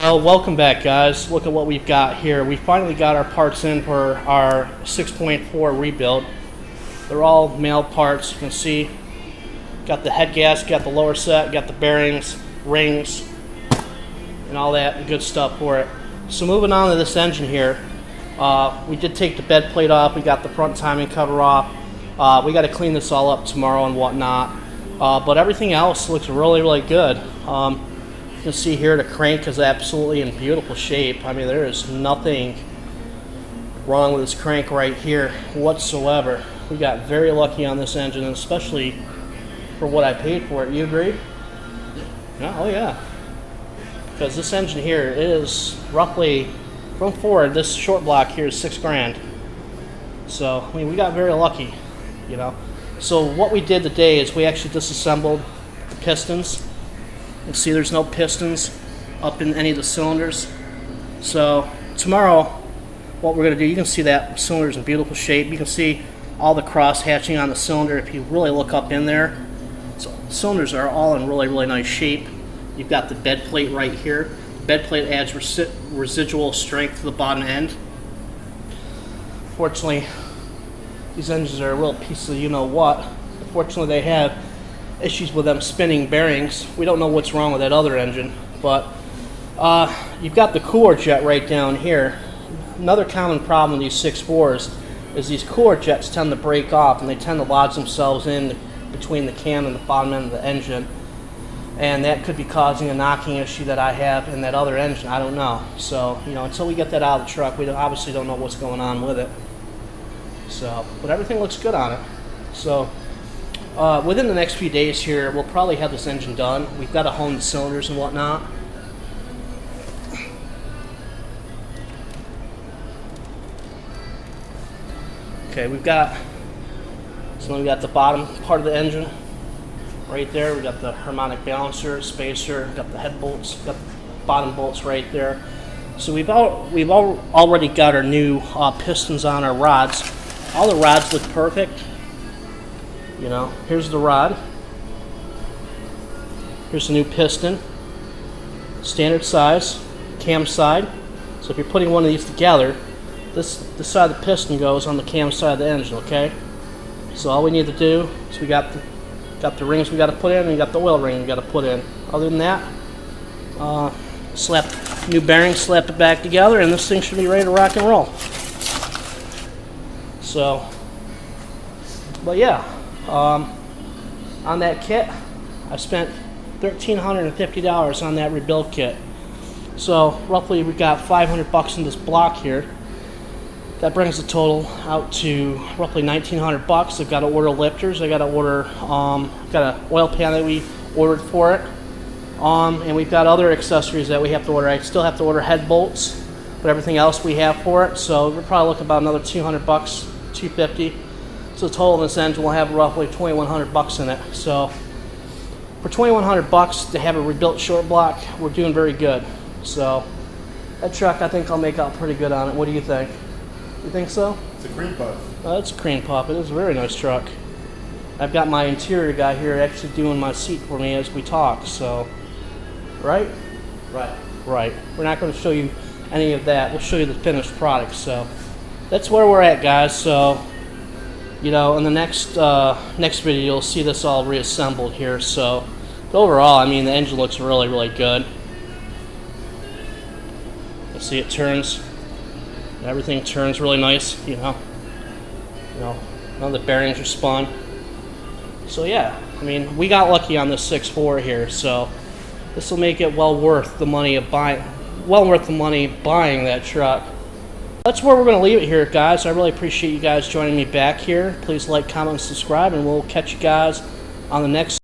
Well, welcome back, guys. Look at what we've got here. We finally got our parts in for our 6.4 rebuild. They're all male parts. You can see, got the head gasket, got the lower set, got the bearings, rings, and all that good stuff for it. So moving on to this engine here, we did take the bed plate off. We got the front timing cover off. We got to clean this all up tomorrow and whatnot. But everything else looks really, really good. You can see here the crank is absolutely in beautiful shape. I mean, there is nothing wrong with this crank right here whatsoever. We got very lucky on this engine, and especially for what I paid for it. You agree? Yeah. Oh yeah. Because this engine here is roughly, from Ford, this short block here is $6 grand. So I mean, we got very lucky, you know. So what we did today is we actually disassembled the pistons. You can see there's no pistons up in any of the cylinders. So tomorrow, what we're going to do, you can see that cylinder's in beautiful shape. You can see all the cross hatching on the cylinder if you really look up in there. So the cylinders are all in really, really nice shape. You've got the bed plate right here. The bed plate adds residual strength to the bottom end. Fortunately, these engines are a real piece of you-know-what. Unfortunately, they have issues with them spinning bearings. We don't know what's wrong with that other engine, but you've got the cooler jet right down here. Another common problem with these 6.4s is these cooler jets tend to break off, and they tend to lodge themselves in between the cam and the bottom end of the engine, and that could be causing a knocking issue that I have in that other engine. I don't know. So, you know, until we get that out of the truck, we obviously don't know what's going on with it. So, but everything looks good on it. So within the next few days here, we'll probably have this engine done. We've got to hone the cylinders and whatnot. Okay, we got the bottom part of the engine right there. We got the harmonic balancer, spacer, got the head bolts, got the bottom bolts right there. So we've already got our new pistons on our rods. All the rods look perfect. You know, here's the rod. Here's the new piston. Standard size, cam side. So if you're putting one of these together, this side of the piston goes on the cam side of the engine, okay? So all we need to do is we got the rings we got to put in, and we got the oil ring we got to put in. Other than that, slap new bearings, slap it back together, and this thing should be ready to rock and roll. So, but yeah. On that kit, I spent $1,350 on that rebuild kit. So roughly we got $500 in this block here. That brings the total out to roughly $1,900. I've got to order lifters. I got to order got an oil pan that we ordered for it. And we've got other accessories that we have to order. I still have to order head bolts, but everything else we have for it. So we're probably looking about another $200, $250. So the total of this engine will have roughly $2,100 in it. So for $2,100 to have a rebuilt short block, we're doing very good. So that truck, I think I'll make out pretty good on it. What do you think? You think so? It's a cream puff. It's a cream puff. It is a very nice truck. I've got my interior guy here actually doing my seat for me as we talk. So, right? Right. Right. We're not going to show you any of that. We'll show you the finished product. So that's where we're at, guys. So, you know, in the next video, you'll see this all reassembled here. So, overall, I mean, the engine looks really, really good. You see it turns. Everything turns really nice, you know. None of the bearings are spun. So, yeah, I mean, we got lucky on this 6.4 here. So, this will make it well worth the money of buying that truck. That's where we're going to leave it here, guys. I really appreciate you guys joining me back here. Please like, comment, and subscribe, and we'll catch you guys on the next